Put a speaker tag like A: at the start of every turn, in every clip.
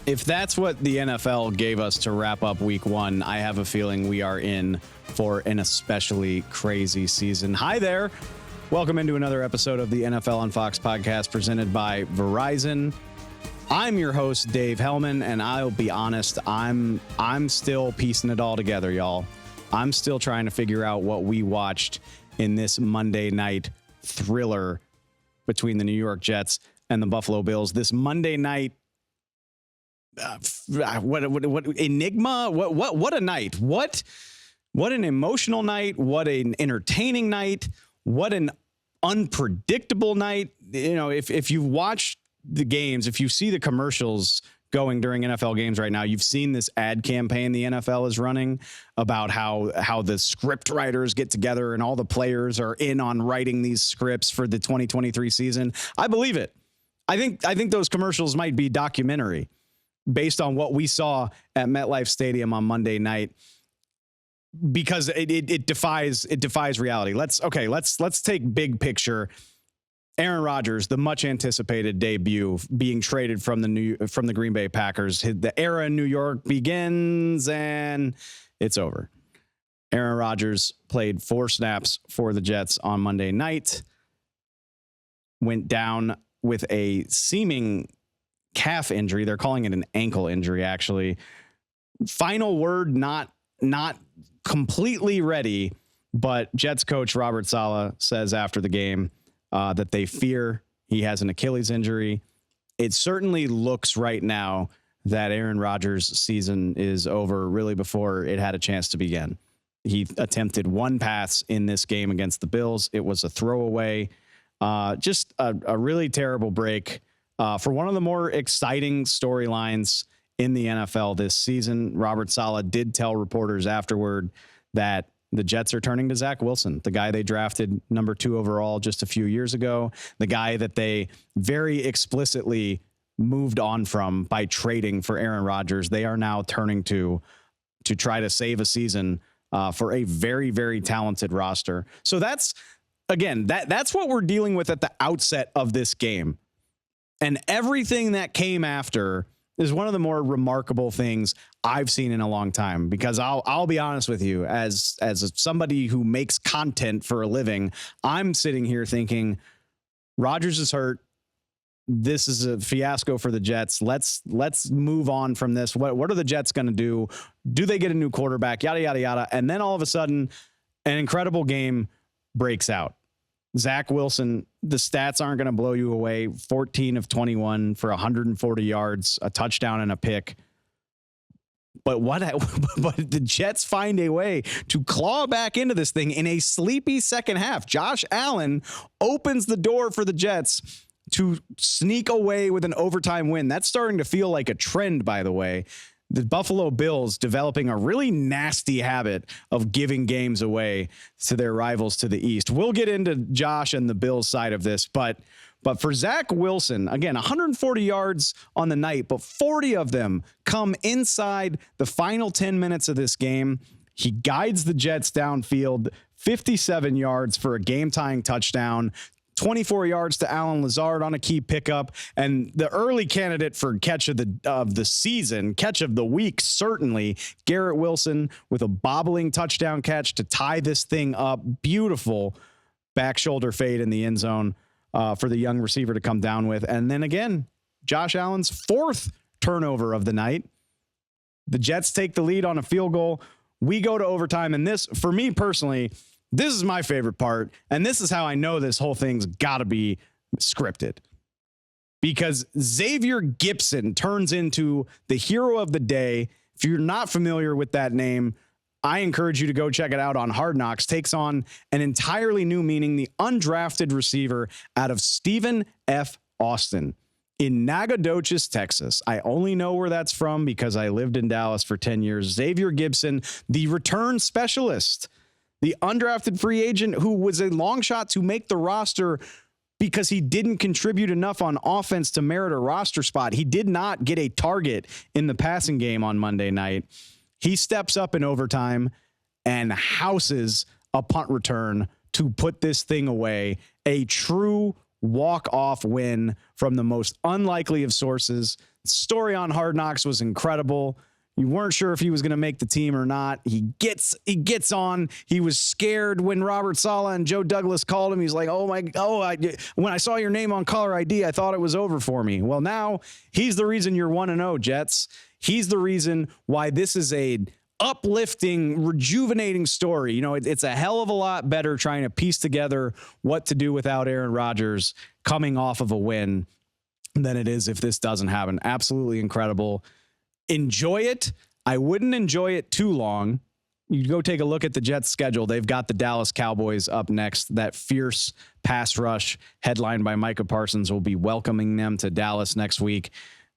A: If that's what the NFL gave us to wrap up week one, I have a feeling we are in for an especially crazy season. Hi there. Welcome into another episode of the NFL on Fox podcast presented by Verizon. I'm your host, Dave Helman, and I'll be honest, I'm still piecing it all together, y'all. I'm still trying to figure out what we watched in this Monday night thriller between the New York Jets and the Buffalo Bills. This Monday night what enigma, what a night, what an emotional night, what an entertaining night, what an unpredictable night. You know, if you've watched the games, if you see the commercials going during NFL games right now, you've seen this ad campaign the NFL is running about how the script writers get together and all the players are in on writing these scripts for the 2023 season. I believe it. I think those commercials might be documentary based on what we saw at MetLife Stadium on Monday night, because it defies reality. Let's take big picture. Aaron Rodgers, the much anticipated debut, being traded from the Green Bay Packers. The era in New York begins and it's over. Aaron Rodgers played 4 snaps for the Jets on Monday night, went down with a seeming calf injury. They're calling it an ankle injury, actually. Final word, not completely ready, but Jets coach Robert Saleh says after the game that they fear he has an Achilles injury. It certainly looks right now that Aaron Rodgers' season is over really before it had a chance to begin. He attempted 1 pass in this game against the Bills. It was a throwaway. Just a really terrible break for one of the more exciting storylines in the NFL this season. Robert Saleh did tell reporters afterward that the Jets are turning to Zach Wilson, the guy they drafted number 2 overall just a few years ago, the guy that they very explicitly moved on from by trading for Aaron Rodgers. They are now turning to try to save a season for a very, very talented roster. So that's what we're dealing with at the outset of this game. And everything that came after is one of the more remarkable things I've seen in a long time, because I'll be honest with you, as somebody who makes content for a living, I'm sitting here thinking Rodgers is hurt. This is a fiasco for the Jets. Let's move on from this. What are the Jets going to do? Do they get a new quarterback? Yada, yada, yada. And then all of a sudden, an incredible game breaks out. Zach Wilson, the stats aren't going to blow you away. 14 of 21 for 140 yards, a touchdown and a pick. But the Jets find a way to claw back into this thing in a sleepy second half. Josh Allen opens the door for the Jets to sneak away with an overtime win. That's starting to feel like a trend, by the way. The Buffalo Bills developing a really nasty habit of giving games away to their rivals to the East. We'll get into Josh and the Bills side of this, but for Zach Wilson, again, 140 yards on the night, but 40 of them come inside the final 10 minutes of this game. He guides the Jets downfield, 57 yards for a game-tying touchdown, 24 yards to Allen Lazard on a key pickup, and the early candidate for catch of the season, catch of the week, certainly, Garrett Wilson with a bobbling touchdown catch to tie this thing up. Beautiful back shoulder fade in the end zone for the young receiver to come down with. And then again, Josh Allen's 4th turnover of the night. The Jets take the lead on a field goal. We go to overtime, and this, for me personally, this is my favorite part, and this is how I know this whole thing's got to be scripted. Because Xavier Gipson turns into the hero of the day. If you're not familiar with that name, I encourage you to go check it out on Hard Knocks. Takes on an entirely new meaning, the undrafted receiver out of Stephen F. Austin in Nacogdoches, Texas. I only know where that's from because I lived in Dallas for 10 years. Xavier Gipson, the return specialist, the undrafted free agent who was a long shot to make the roster because he didn't contribute enough on offense to merit a roster spot. He did not get a target in the passing game on Monday night. He steps up in overtime and houses a punt return to put this thing away. A true walk-off win from the most unlikely of sources. The story on Hard Knocks was incredible. You weren't sure if he was going to make the team or not. He gets on. He was scared when Robert Saleh and Joe Douglas called him. He's like, when I saw your name on caller ID, I thought it was over for me. Well, now he's the reason you're 1-0, Jets. He's the reason why this is a uplifting, rejuvenating story. You know, it's a hell of a lot better trying to piece together what to do without Aaron Rodgers coming off of a win than it is if this doesn't happen. Absolutely incredible. Enjoy it. I wouldn't enjoy it too long. You go take a look at the Jets schedule. They've got the Dallas Cowboys up next. That fierce pass rush headlined by Micah Parsons will be welcoming them to Dallas next week.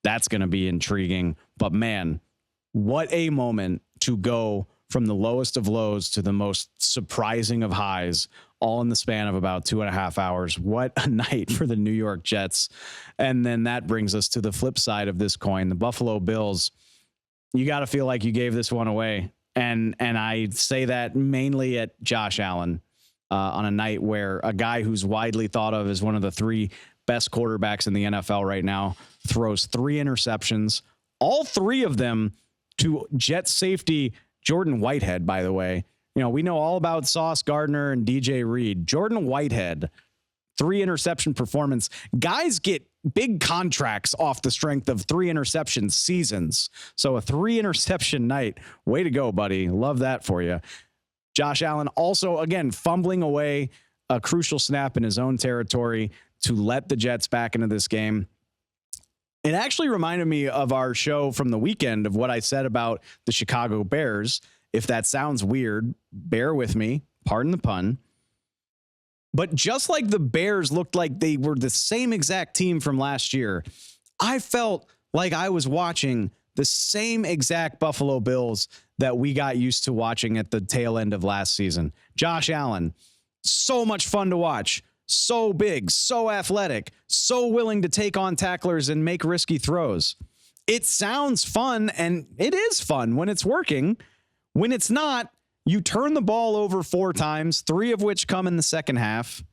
A: That's going to be intriguing. But man, what a moment to go from the lowest of lows to the most surprising of highs, all in the span of about 2.5 hours. What a night for the New York Jets. And then that brings us to the flip side of this coin, the Buffalo Bills. You got to feel like you gave this one away. And I say that mainly at Josh Allen on a night where a guy who's widely thought of as one of the 3 best quarterbacks in the NFL right now throws 3 interceptions, all 3 of them to Jets safety Jordan Whitehead, by the way. You know, we know all about Sauce Gardner and DJ Reed. Jordan Whitehead, 3 interception performance. Guys get big contracts off the strength of 3 interception seasons. So a 3 interception night. Way to go, buddy. Love that for you. Josh Allen also, again, fumbling away a crucial snap in his own territory to let the Jets back into this game. It actually reminded me of our show from the weekend of what I said about the Chicago Bears. If that sounds weird, bear with me. Pardon the pun. But just like the Bears looked like they were the same exact team from last year, I felt like I was watching the same exact Buffalo Bills that we got used to watching at the tail end of last season. Josh Allen, so much fun to watch. So big, so athletic, so willing to take on tacklers and make risky throws. It sounds fun, and it is fun when it's working. When it's not, you turn the ball over 4 times, 3 of which come in the second half.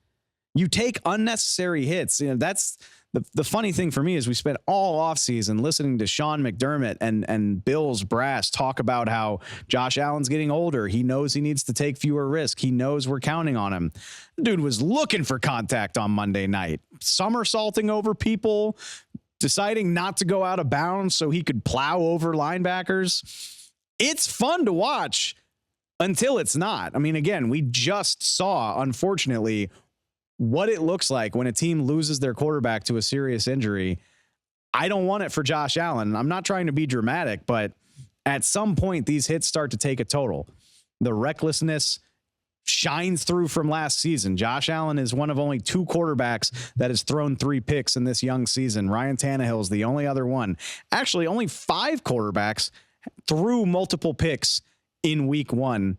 A: You take unnecessary hits. You know, that's the funny thing for me is we spent all offseason listening to Sean McDermott and Bills brass talk about how Josh Allen's getting older. He knows he needs to take fewer risks. He knows we're counting on him. Dude was looking for contact on Monday night, somersaulting over people, deciding not to go out of bounds so he could plow over linebackers. It's fun to watch until it's not. I mean, again, we just saw, unfortunately, what it looks like when a team loses their quarterback to a serious injury. I don't want it for Josh Allen. I'm not trying to be dramatic, but at some point, these hits start to take a total. The recklessness shines through from last season. Josh Allen is one of only 2 quarterbacks that has thrown 3 picks in this young season. Ryan Tannehill is the only other one. Actually, only 5 quarterbacks threw multiple picks in week 1.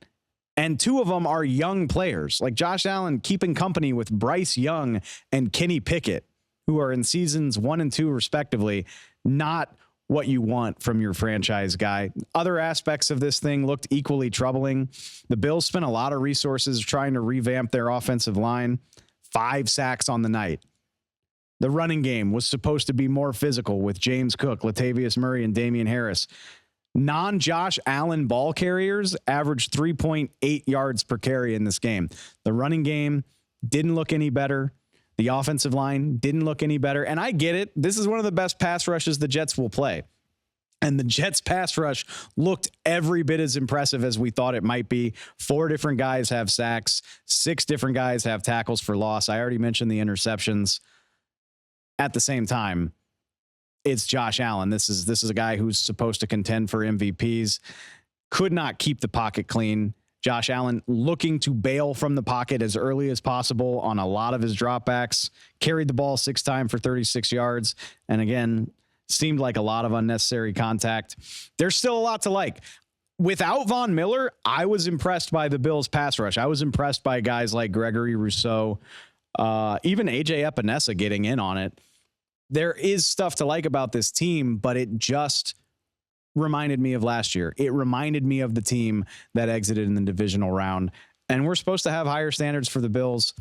A: And 2 of them are young players, like Josh Allen keeping company with Bryce Young and Kenny Pickett, who are in seasons 1 and 2 respectively. Not what you want from your franchise guy. Other aspects of this thing looked equally troubling. The Bills spent a lot of resources trying to revamp their offensive line. 5 sacks on the night. The running game was supposed to be more physical with James Cook, Latavius Murray, and Damian Harris. Non-Josh Allen ball carriers averaged 3.8 yards per carry in this game. The running game didn't look any better. The offensive line didn't look any better. And I get it. This is one of the best pass rushes the Jets will play. And the Jets pass rush looked every bit as impressive as we thought it might be. 4 different guys have sacks. 6 different guys have tackles for loss. I already mentioned the interceptions. At the same time, it's Josh Allen. This is a guy who's supposed to contend for MVPs. Could not keep the pocket clean. Josh Allen looking to bail from the pocket as early as possible on a lot of his dropbacks. Carried the ball 6 times for 36 yards. And again, seemed like a lot of unnecessary contact. There's still a lot to like. Without Von Miller, I was impressed by the Bills pass rush. I was impressed by guys like Gregory Rousseau, even AJ Epinesa getting in on it. There is stuff to like about this team, but it just reminded me of last year. It reminded me of the team that exited in the divisional round. And we're supposed to have higher standards for the Bills.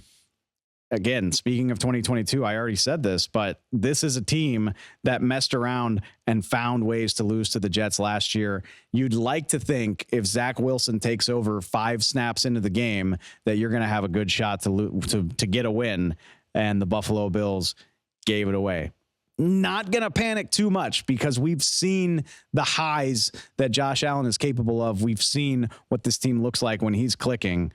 A: again, speaking of 2022, I already said this, but this is a team that messed around and found ways to lose to the Jets last year. You'd like to think if Zach Wilson takes over 5 snaps into the game that you're going to have a good shot to get a win, and the Buffalo Bills gave it away. Not going to panic too much because we've seen the highs that Josh Allen is capable of. We've seen what this team looks like when he's clicking,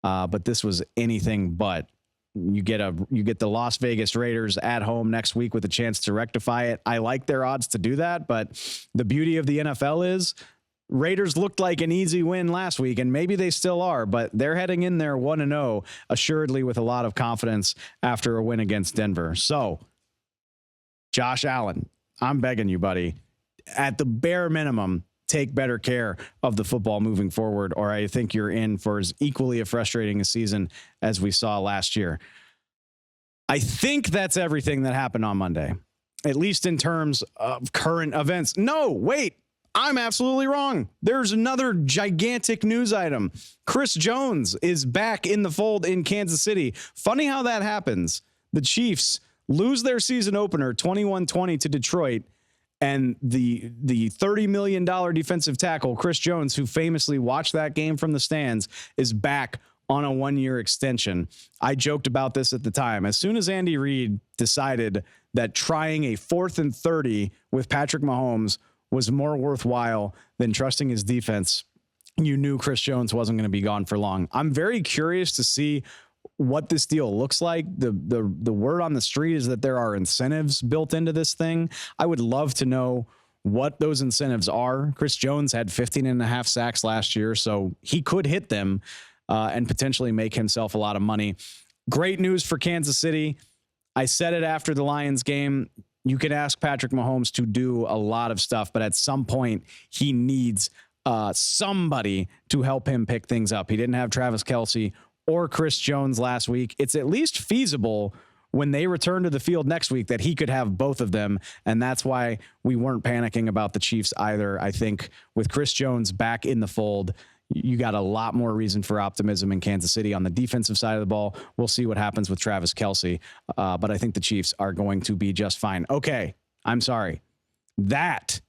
A: but this was anything but. You get the Las Vegas Raiders at home next week with a chance to rectify it. I like their odds to do that, but the beauty of the NFL is Raiders looked like an easy win last week, and maybe they still are, but they're heading in there 1-0, assuredly with a lot of confidence after a win against Denver. So, Josh Allen, I'm begging you, buddy, at the bare minimum, take better care of the football moving forward, or I think you're in for as equally a frustrating a season as we saw last year. I think that's everything that happened on Monday, at least in terms of current events. No, wait, I'm absolutely wrong. There's another gigantic news item. Chris Jones is back in the fold in Kansas City. Funny how that happens. The Chiefs lose their season opener 21-20 to Detroit. And the $30 million defensive tackle, Chris Jones, who famously watched that game from the stands, is back on a 1-year extension. I joked about this at the time. As soon as Andy Reid decided that trying a 4th and 30 with Patrick Mahomes was more worthwhile than trusting his defense, you knew Chris Jones wasn't going to be gone for long. I'm very curious to see what this deal looks like. The word on the street is that there are incentives built into this thing. I would love to know what those incentives are. Chris Jones had 15.5 sacks last year, so he could hit them and potentially make himself a lot of money. Great news for Kansas City. I said it after the Lions game. You can ask Patrick Mahomes to do a lot of stuff, but at some point he needs somebody to help him pick things up. He didn't have Travis Kelce or Chris Jones last week. It's at least feasible when they return to the field next week that he could have both of them. And that's why we weren't panicking about the Chiefs either. I think with Chris Jones back in the fold, you got a lot more reason for optimism in Kansas City on the defensive side of the ball. We'll see what happens with Travis Kelce. But I think the Chiefs are going to be just fine. Okay. I'm sorry. That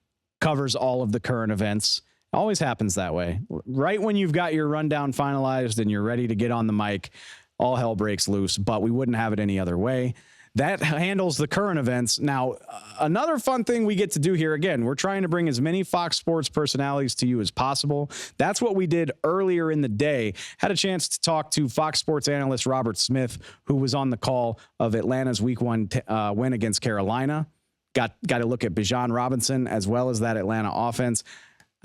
A: covers all of the current events. Always happens that way. Right when you've got your rundown finalized and you're ready to get on the mic, all hell breaks loose, but we wouldn't have it any other way. That handles the current events. Now, another fun thing we get to do here, again, we're trying to bring as many Fox Sports personalities to you as possible. That's what we did earlier in the day. Had a chance to talk to Fox Sports analyst Robert Smith, who was on the call of Atlanta's Week 1 win against Carolina. Got to look at Bijan Robinson as well as that Atlanta offense.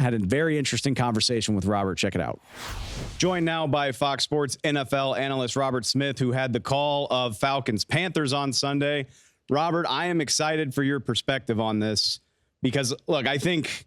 A: Had a very interesting conversation with Robert. Check it out. Joined now by Fox Sports NFL analyst Robert Smith, who had the call of Falcons Panthers on Sunday. Robert, I am excited for your perspective on this because, look, I think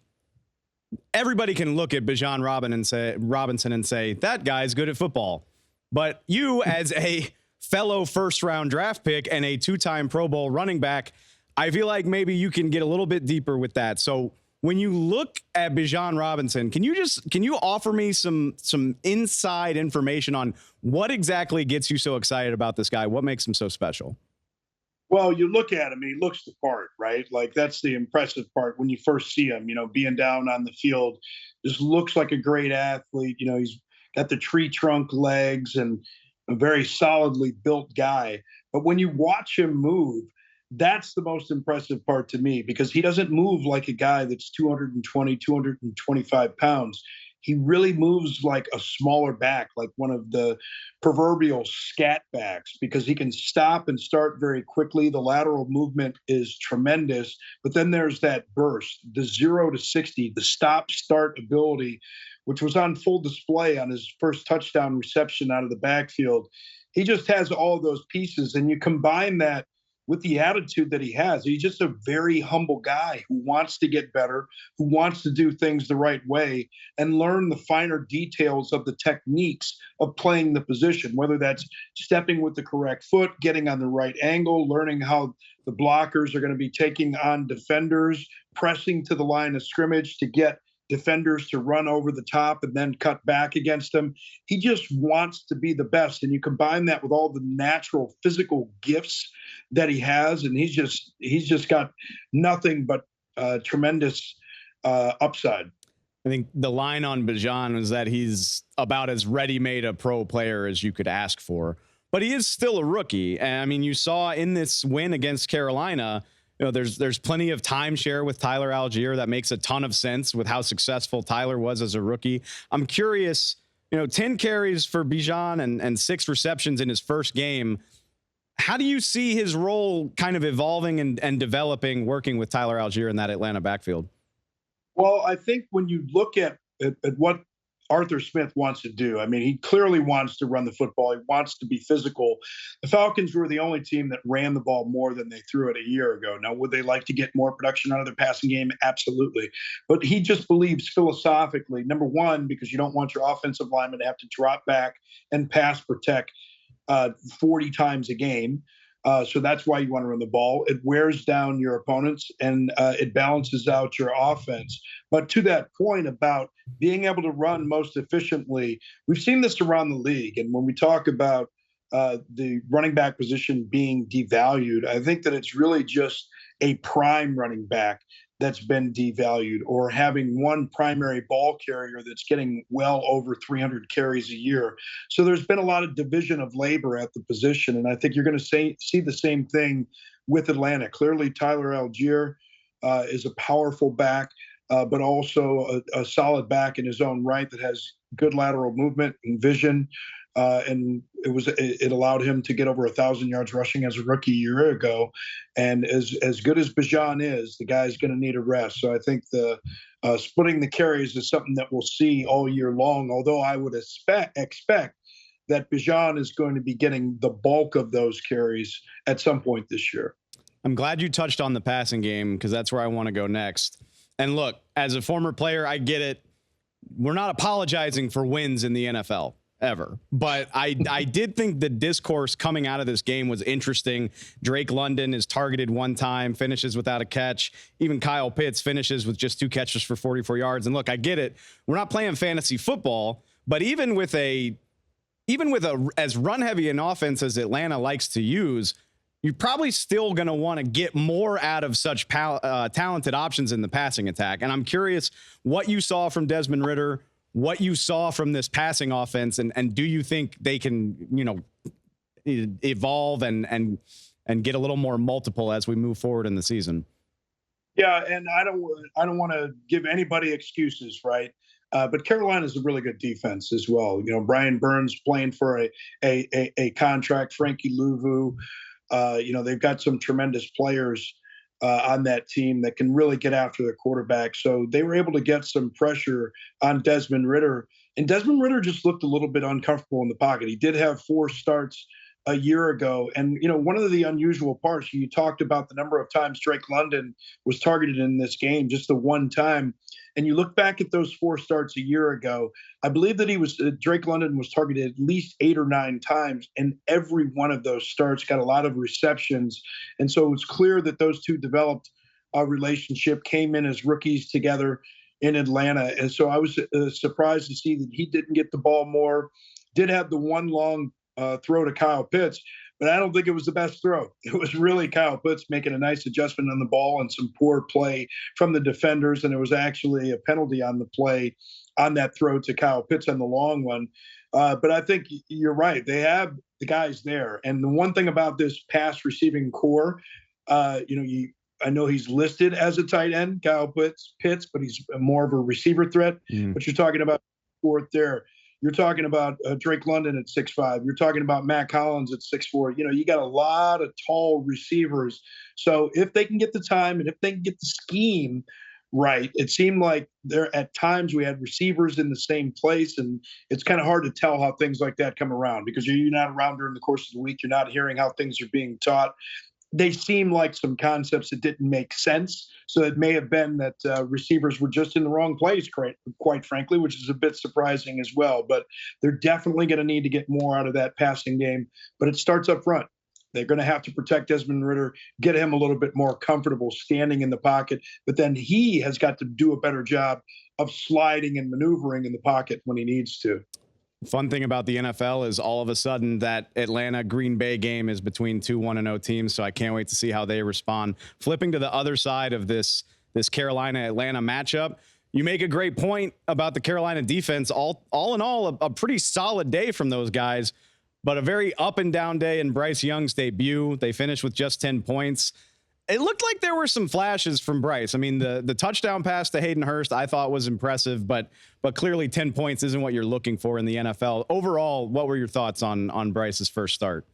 A: everybody can look at Bijan Robinson and say, that guy's good at football. But you, as a fellow first-round draft pick and a 2-time Pro Bowl running back, I feel like maybe you can get a little bit deeper with that. So when you look at Bijan Robinson, can you offer me some inside information on what exactly gets you so excited about this guy? What makes him so special?
B: Well, you look at him, he looks the part, right? Like that's the impressive part when you first see him, being down on the field, just looks like a great athlete. He's got the tree trunk legs and a very solidly built guy. But when you watch him move, that's the most impressive part to me because he doesn't move like a guy that's 220, 225 pounds. He really moves like a smaller back, like one of the proverbial scat backs, because he can stop and start very quickly. The lateral movement is tremendous, but then there's that burst, the 0 to 60, the stop-start ability, which was on full display on his first touchdown reception out of the backfield. He just has all of those pieces, and you combine that with the attitude that he has. He's just a very humble guy who wants to get better, who wants to do things the right way and learn the finer details of the techniques of playing the position, whether that's stepping with the correct foot, getting on the right angle, learning how the blockers are going to be taking on defenders, pressing to the line of scrimmage to get defenders to run over the top and then cut back against them. He just wants to be the best. And you combine that with all the natural physical gifts that he has, and he's just got nothing but tremendous upside.
A: I think the line on Bijan was that he's about as ready-made a pro player as you could ask for, but he is still a rookie. And I mean, you saw in this win against Carolina, you know, there's plenty of timeshare with Tyler Algier. That makes a ton of sense with how successful Tyler was as a rookie. I'm curious, you know, 10 carries for Bijan and 6 receptions in his first game. How do you see his role kind of evolving and developing working with Tyler Algier in that Atlanta backfield?
B: Well, I think when you look at what Arthur Smith wants to do, I mean, he clearly wants to run the football. He wants to be physical. The Falcons were the only team that ran the ball more than they threw it a year ago. Now, would they like to get more production out of their passing game? Absolutely. But he just believes philosophically, number one, because you don't want your offensive lineman to have to drop back and pass protect 40 times a game. So that's why you want to run the ball. It wears down your opponents and it balances out your offense. But to that point about being able to run most efficiently, we've seen this around the league. And when we talk about the running back position being devalued, I think that it's really just a prime running back that's been devalued, or having one primary ball carrier that's getting well over 300 carries a year. So there's been a lot of division of labor at the position, and I think you're going to see the same thing with Atlanta. Clearly, Tyler Algier is a powerful back, but also a solid back in his own right that has good lateral movement and vision. And it allowed him to get over 1,000 yards rushing as a rookie a year ago. And as good as Bijan is, the guy's going to need a rest. So I think the splitting the carries is something that we'll see all year long. Although I would expect that Bijan is going to be getting the bulk of those carries at some point this year.
A: I'm glad you touched on the passing game, because that's where I want to go next. And look, as a former player, I get it. We're not apologizing for wins in the NFL. Ever. But I did think the discourse coming out of this game was interesting. Drake London is targeted one time, finishes without a catch. Even Kyle Pitts finishes with just 2 catches for 44 yards. And look, I get it. We're not playing fantasy football, but even with as run heavy an offense as Atlanta likes to use, you're probably still going to want to get more out of such talented options in the passing attack. And I'm curious what you saw from Desmond Ridder, what you saw from this passing offense, and do you think they can, you know, evolve and get a little more multiple as we move forward in the season?
B: Yeah, and I don't want to give anybody excuses, right? But Carolina is a really good defense as well. You know, Brian Burns playing for a contract, Frankie Louvu. You know, they've got some tremendous players on that team that can really get after the quarterback. So they were able to get some pressure on Desmond Ridder. And Desmond Ridder just looked a little bit uncomfortable in the pocket. He did have 4 starts a year ago. And, you know, one of the unusual parts, you talked about the number of times Drake London was targeted in this game, just the one time. And you look back at those 4 starts a year ago, I believe that Drake London was targeted at least 8 or 9 times, and every one of those starts got a lot of receptions. And so it was clear that those two developed a relationship, came in as rookies together in Atlanta. And so I was surprised to see that he didn't get the ball more, did have the one long throw to Kyle Pitts, but I don't think it was the best throw. It was really Kyle Pitts making a nice adjustment on the ball and some poor play from the defenders, and it was actually a penalty on the play on that throw to Kyle Pitts on the long one. But I think you're right. They have the guys there. And the one thing about this pass receiving core, I know he's listed as a tight end, Kyle Pitts, but he's more of a receiver threat. But you're talking about fourth there. You're talking about Drake London at 6'5". You're talking about Matt Collins at 6'4". You know, you got a lot of tall receivers. So if they can get the time and if they can get the scheme right, it seemed like there at times we had receivers in the same place, and it's kind of hard to tell how things like that come around because you're not around during the course of the week. You're not hearing how things are being taught. They seem like some concepts that didn't make sense. So it may have been that receivers were just in the wrong place, quite frankly, which is a bit surprising as well. But they're definitely going to need to get more out of that passing game. But it starts up front. They're going to have to protect Desmond Ridder, get him a little bit more comfortable standing in the pocket. But then he has got to do a better job of sliding and maneuvering in the pocket when he needs to.
A: Fun thing about the NFL is all of a sudden that Atlanta Green Bay game is between two 1-0 teams. So I can't wait to see how they respond. Flipping to the other side of this Carolina Atlanta matchup, you make a great point about the Carolina defense. All in all, a pretty solid day from those guys, but a very up and down day in Bryce Young's debut. They finished with just 10 points. It looked like there were some flashes from Bryce. I mean, the touchdown pass to Hayden Hurst I thought was impressive, but clearly 10 points isn't what you're looking for in the NFL. Overall, what were your thoughts on Bryce's first start?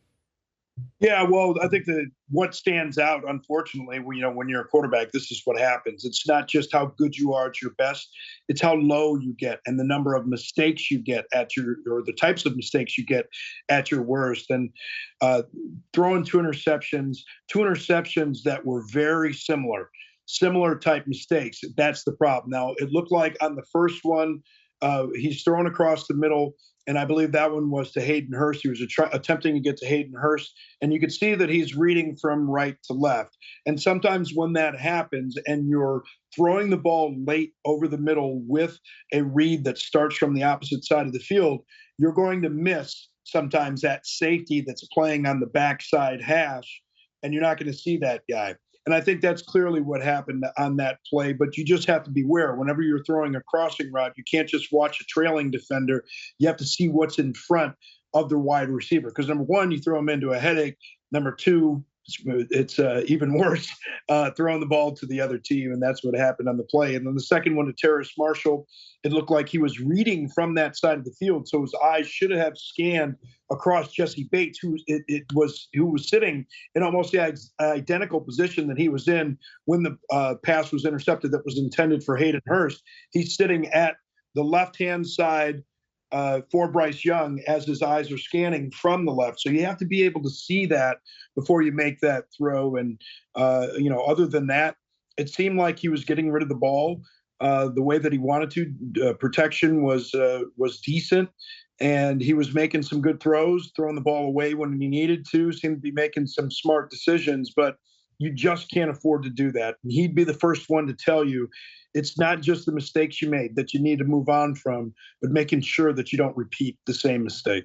B: Yeah, well, I think that what stands out, unfortunately, when you're a quarterback, this is what happens. It's not just how good you are at your best; it's how low you get and the number of mistakes you get or the types of mistakes you get at your worst. And throwing two interceptions that were very similar type mistakes. That's the problem. Now, it looked like on the first one, he's thrown across the middle. And I believe that one was to Hayden Hurst. He was attempting to get to Hayden Hurst. And you could see that he's reading from right to left. And sometimes when that happens and you're throwing the ball late over the middle with a read that starts from the opposite side of the field, you're going to miss sometimes that safety that's playing on the backside hash. And you're not going to see that guy. And I think that's clearly what happened on that play. But you just have to beware. Whenever you're throwing a crossing route, you can't just watch a trailing defender. You have to see what's in front of the wide receiver. Because number one, you throw him into a headache. Number two, it's even worse, throwing the ball to the other team. And that's what happened on the play. And then the second one to Terrace Marshall, it looked like he was reading from that side of the field. So his eyes should have scanned across Jesse Bates, who was sitting in almost the identical position that he was in when the pass was intercepted that was intended for Hayden Hurst. He's sitting at the left-hand side for Bryce Young as his eyes are scanning from the left. So you have to be able to see that before you make that throw. And, other than that, it seemed like he was getting rid of the ball the way that he wanted to. Protection was decent, and he was making some good throws, throwing the ball away when he needed to, seemed to be making some smart decisions, but you just can't afford to do that. And he'd be the first one to tell you it's not just the mistakes you made that you need to move on from, but making sure that you don't repeat the same mistake.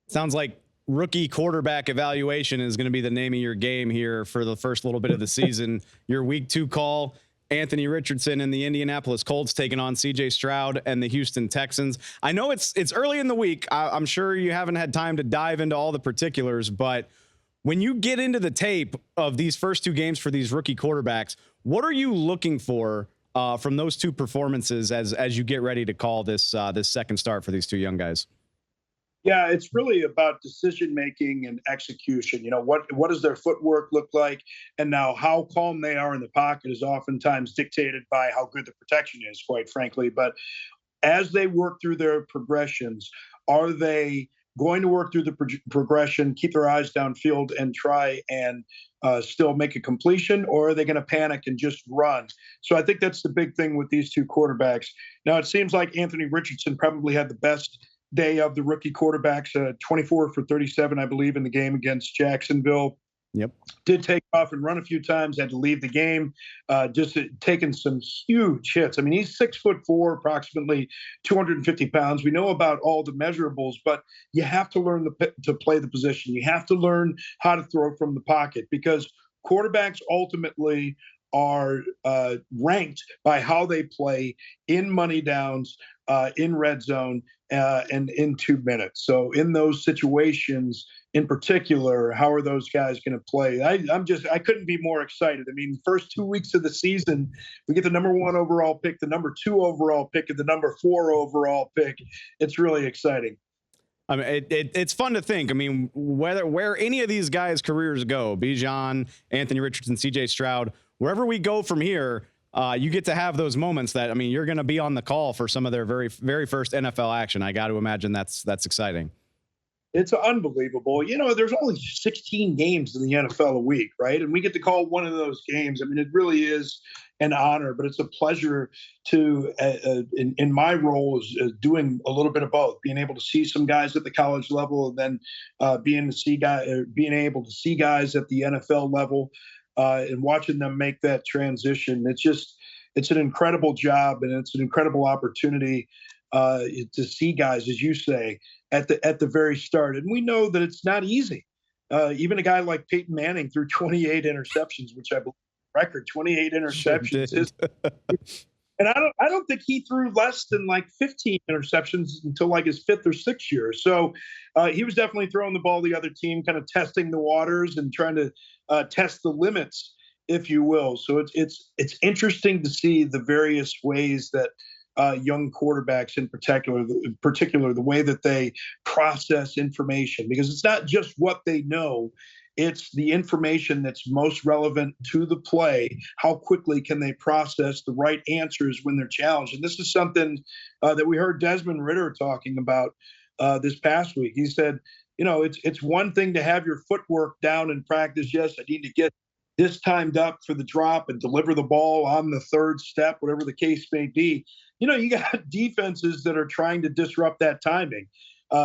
A: Sounds like rookie quarterback evaluation is going to be the name of your game here for the first little bit of the season. Your week 2 call, Anthony Richardson and the Indianapolis Colts taking on C.J. Stroud and the Houston Texans. I know it's early in the week. I'm sure you haven't had time to dive into all the particulars, but when you get into the tape of these first 2 games for these rookie quarterbacks, what are you looking for from those 2 performances as you get ready to call this second start for these 2 young guys?
B: Yeah, it's really about decision making and execution. What does their footwork look like? And now how calm they are in the pocket is oftentimes dictated by how good the protection is, quite frankly. But as they work through their progressions, are they going to work through the progression, keep their eyes downfield and try and still make a completion, or are they going to panic and just run? So I think that's the big thing with these 2 quarterbacks. Now, it seems like Anthony Richardson probably had the best day of the rookie quarterbacks, 24 for 37, I believe, in the game against Jacksonville.
A: Yep.
B: Did take off and run a few times, had to leave the game, just taking some huge hits. I mean, he's 6'4", approximately 250 pounds. We know about all the measurables, but you have to learn to play the position. You have to learn how to throw from the pocket, because quarterbacks ultimately are ranked by how they play in money downs, in red zone, and in 2 minutes. So in those situations in particular, how are those guys going to play? I couldn't be more excited. I mean, the first 2 weeks of the season, we get the number 1 overall pick, the number 2 overall pick, and the number 4 overall pick. It's really exciting.
A: I mean, it's fun to think. I mean, where any of these guys' careers go, Bijan, Anthony Richardson, C.J. Stroud, wherever we go from here, you get to have those moments that, I mean, you're going to be on the call for some of their very, very first NFL action. I got to imagine that's exciting.
B: It's unbelievable. There's only 16 games in the NFL a week, right? And we get to call one of those games. I mean, it really is an honor, but it's a pleasure to, in my role, is doing a little bit of both, being able to see some guys at the college level, and then being able to see guys at the NFL level, and watching them make that transition. It's an incredible job, and it's an incredible opportunity to see guys, as you say, at the very start. And we know that it's not easy. Even a guy like Peyton Manning threw 28 interceptions, which I believe record 28 interceptions. And I don't think he threw less than like 15 interceptions until like his 5th or 6th year. So he was definitely throwing the ball the other team, kind of testing the waters and trying to test the limits, if you will. So it's interesting to see the various ways that young quarterbacks in particular, the way that they process information, because it's not just what they know, it's the information that's most relevant to the play. How quickly can they process the right answers when they're challenged? And this is something that we heard Desmond Ridder talking about this past week. He said, it's one thing to have your footwork down in practice. Yes, I need to get this timed up for the drop and deliver the ball on the 3rd step, whatever the case may be. You got defenses that are trying to disrupt that timing.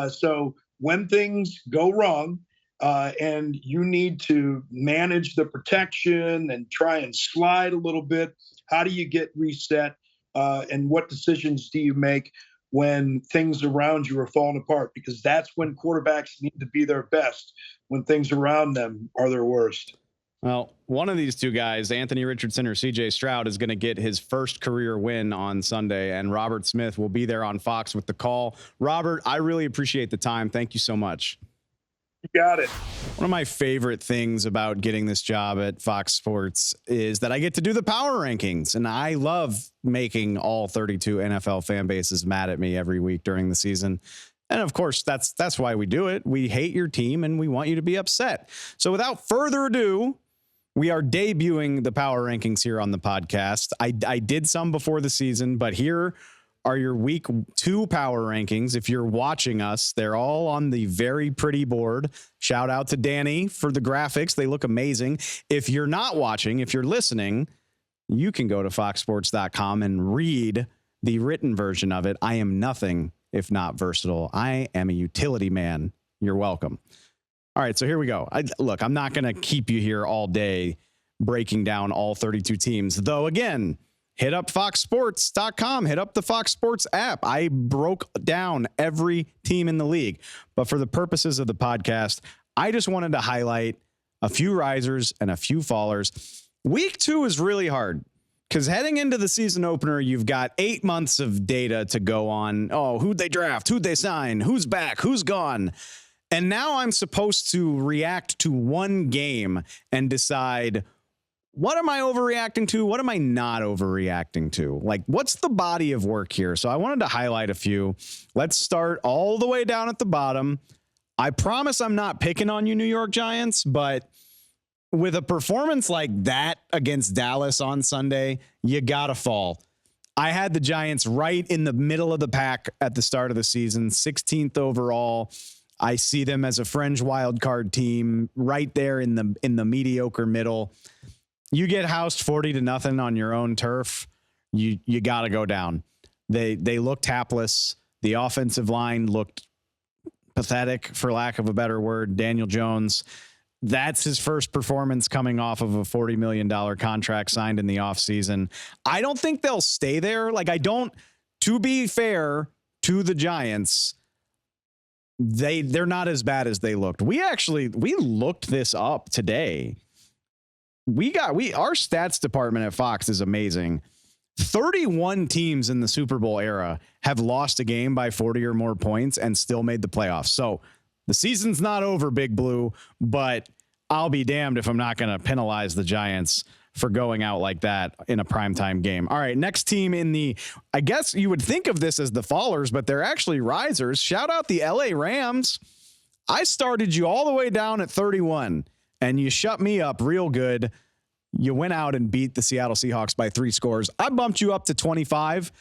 B: So when things go wrong, and you need to manage the protection and try and slide a little bit, how do you get reset? And what decisions do you make when things around you are falling apart? Because that's when quarterbacks need to be their best, when things around them are their worst.
A: Well, one of these two guys, Anthony Richardson or CJ Stroud, is going to get his first career win on Sunday, and Robert Smith will be there on Fox with the call. Robert, I really appreciate the time. Thank you so much.
B: You got it.
A: One of my favorite things about getting this job at Fox Sports is that I get to do the power rankings, and I love making all 32 NFL fan bases mad at me every week during the season. And of course, that's why we do it. We hate your team and we want you to be upset. So without further ado, we are debuting the power rankings here on the podcast. I did some before the season, but here are your week 2 power rankings. If you're watching us, they're all on the very pretty board. Shout out to Danny for the graphics. They look amazing. If you're not watching, if you're listening, you can go to foxsports.com and read the written version of it. I am nothing if not versatile. I am a utility man. You're welcome. All right, so here we go. Look, I'm not going to keep you here all day breaking down all 32 teams, though, again, hit up foxsports.com, hit up the Fox Sports app. I broke down every team in the league. But for the purposes of the podcast, I just wanted to highlight a few risers and a few fallers. Week 2 is really hard because heading into the season opener, you've got 8 months of data to go on. Oh, who'd they draft? Who'd they sign? Who's back? Who's gone? And now I'm supposed to react to one game and decide, what am I overreacting to? What am I not overreacting to? Like, what's the body of work here? So I wanted to highlight a few. Let's start all the way down at the bottom. I promise I'm not picking on you, New York Giants, but with a performance like that against Dallas on Sunday, you gotta fall. I had the Giants right in the middle of the pack at the start of the season, 16th overall. I see them as a fringe wild card team right there in the mediocre middle. You get housed 40-0 on your own turf. You got to go down. They looked hapless. The offensive line looked pathetic, for lack of a better word. Daniel Jones, that's his first performance coming off of a $40 million contract signed in the offseason. I don't think they'll stay there. To be fair to the Giants, they're not as bad as they looked. We looked this up today. Our stats department at Fox is amazing. 31 teams in the Super Bowl era have lost a game by 40 or more points and still made the playoffs. So the season's not over, Big Blue, but I'll be damned if I'm not going to penalize the Giants for going out like that in a primetime game. All right, next team I guess you would think of this as the fallers, but they're actually risers. Shout out the LA Rams. I started you all the way down at 31, and you shut me up real good. You went out and beat the Seattle Seahawks by 3 scores. I bumped you up to 25.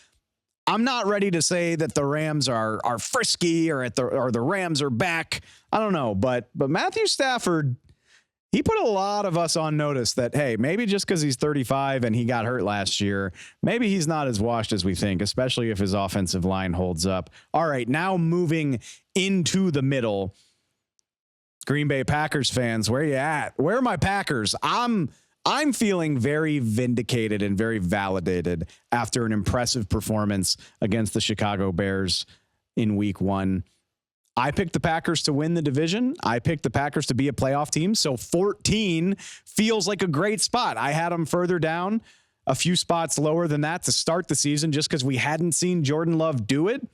A: I'm not ready to say that the Rams are frisky or the Rams are back. I don't know, but Matthew Stafford, he put a lot of us on notice that, hey, maybe just because he's 35 and he got hurt last year, maybe he's not as washed as we think, especially if his offensive line holds up. All right, now moving into the middle. Green Bay Packers fans, where you at? Where are my Packers? I'm feeling very vindicated and very validated after an impressive performance against the Chicago Bears in week 1. I picked the Packers to win the division. I picked the Packers to be a playoff team. So 14 feels like a great spot. I had them further down, a few spots lower than that to start the season just because we hadn't seen Jordan Love do it.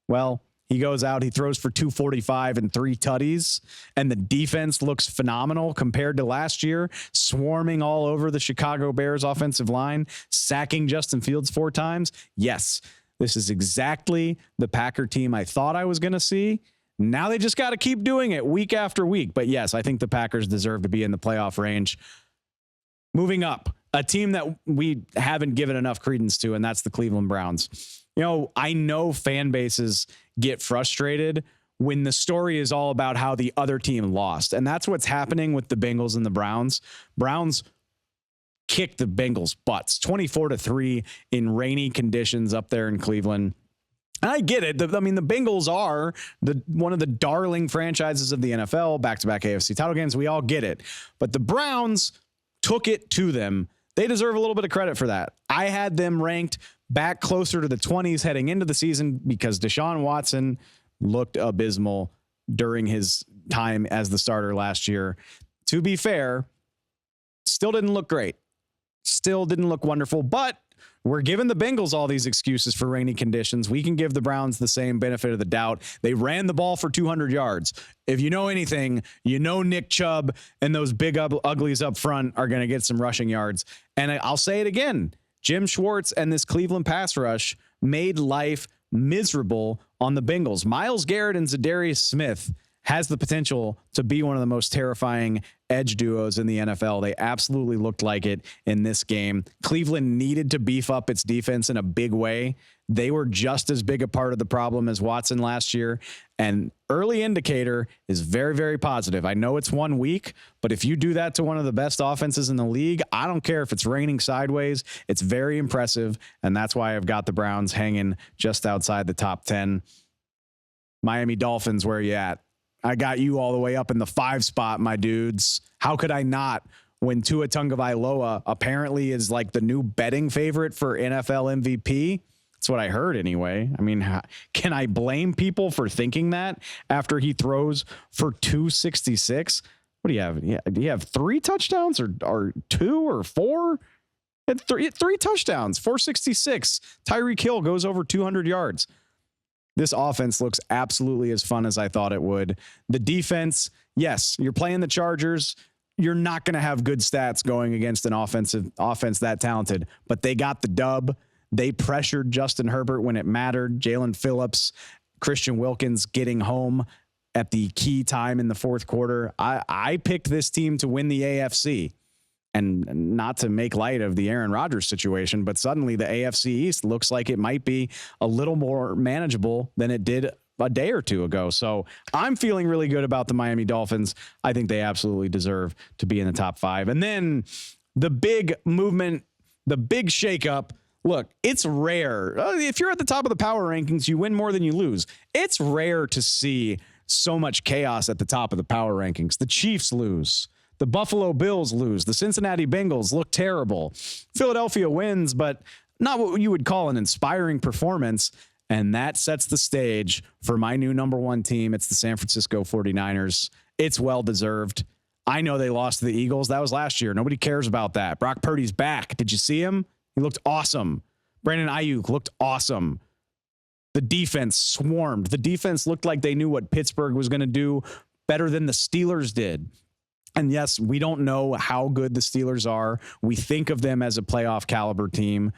A: Well, he goes out, he throws for 245 and 3 tutties, and the defense looks phenomenal compared to last year, swarming all over the Chicago Bears offensive line, sacking Justin Fields 4 times. Yes, this is exactly the Packer team I thought I was going to see. Now they just got to keep doing it week after week. But yes, I think the Packers deserve to be in the playoff range. Moving up, a team that we haven't given enough credence to, and that's the Cleveland Browns. You know, I know fan bases get frustrated when the story is all about how the other team lost. And that's what's happening with the Bengals and the Browns. Browns kicked the Bengals' butts 24-3 in rainy conditions up there in Cleveland. And I get it. I mean, the Bengals are one of the darling franchises of the NFL, back-to-back AFC title games. We all get it. But the Browns took it to them. They deserve a little bit of credit for that. I had them ranked back closer to the 20s heading into the season because Deshaun Watson looked abysmal during his time as the starter last year. To be fair, still didn't look great. Still didn't look wonderful, but we're giving the Bengals all these excuses for rainy conditions. We can give the Browns the same benefit of the doubt. They ran the ball for 200 yards. If you know anything, you know Nick Chubb and those big uglies up front are going to get some rushing yards. And I'll say it again. Jim Schwartz and this Cleveland pass rush made life miserable on the Bengals. Myles Garrett and Zadarius Smith has the potential to be one of the most terrifying edge duos in the NFL. They absolutely looked like it in this game. Cleveland needed to beef up its defense in a big way. They were just as big a part of the problem as Watson last year. And early indicator is very, very positive. I know it's 1 week, but if you do that to one of the best offenses in the league, I don't care if it's raining sideways. It's very impressive. And that's why I've got the Browns hanging just outside the top 10. Miami Dolphins, where are you at? I got you all the way up in the 5 spot, my dudes. How could I not when Tua Tagovailoa apparently is like the new betting favorite for NFL MVP? That's what I heard anyway. I mean, can I blame people for thinking that after he throws for 266? What do you have? Yeah, do you have 3 touchdowns or 2 or 4? And three touchdowns, 466. Tyreek Hill goes over 200 yards. This offense looks absolutely as fun as I thought it would. The defense, yes, you're playing the Chargers. You're not going to have good stats going against an offense that talented, but they got the dub. They pressured Justin Herbert when it mattered. Jalen Phillips, Christian Wilkins getting home at the key time in the fourth quarter. I picked this team to win the AFC. And not to make light of the Aaron Rodgers situation, but suddenly the AFC East looks like it might be a little more manageable than it did a day or two ago. So I'm feeling really good about the Miami Dolphins. I think they absolutely deserve to be in the top 5. And then the big movement, the big shakeup. Look, it's rare. If you're at the top of the power rankings, you win more than you lose. It's rare to see so much chaos at the top of the power rankings. The Chiefs lose. The Buffalo Bills lose. The Cincinnati Bengals look terrible. Philadelphia wins, but not what you would call an inspiring performance. And that sets the stage for my new number 1 team. It's the San Francisco 49ers. It's well-deserved. I know they lost to the Eagles. That was last year. Nobody cares about that. Brock Purdy's back. Did you see him? He looked awesome. Brandon Ayuk looked awesome. The defense swarmed. The defense looked like they knew what Pittsburgh was going to do better than the Steelers did. And yes, we don't know how good the Steelers are. We think of them as a playoff caliber team.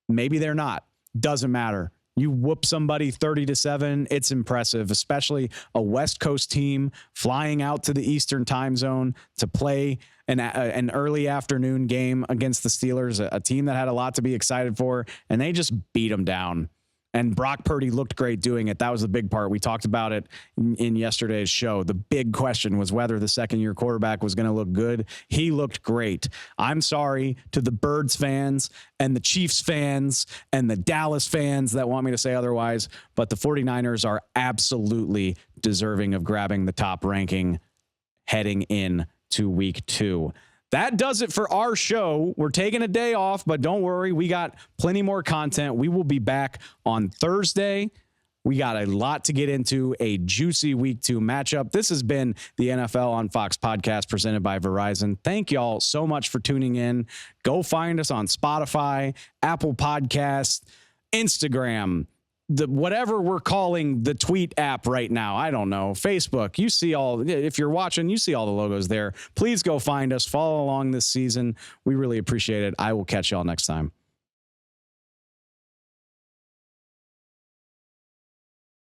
A: Maybe they're not. Doesn't matter. You whoop somebody 30-7. It's impressive, especially a West Coast team flying out to the Eastern time zone to play an early afternoon game against the Steelers, a team that had a lot to be excited for, and they just beat them down. And Brock Purdy looked great doing it. That was the big part. We talked about it in yesterday's show. The big question was whether the second-year quarterback was going to look good. He looked great. I'm sorry to the Birds fans and the Chiefs fans and the Dallas fans that want me to say otherwise, but the 49ers are absolutely deserving of grabbing the top ranking heading in to week 2. That does it for our show. We're taking a day off, but don't worry. We got plenty more content. We will be back on Thursday. We got a lot to get into, a juicy week 2 matchup. This has been the NFL on Fox podcast presented by Verizon. Thank y'all so much for tuning in. Go find us on Spotify, Apple Podcasts, Instagram, whatever we're calling the tweet app right now. I don't know. Facebook. You see if you're watching, you see all the logos there. Please go find us. Follow along this season. We really appreciate it. I will catch y'all next time.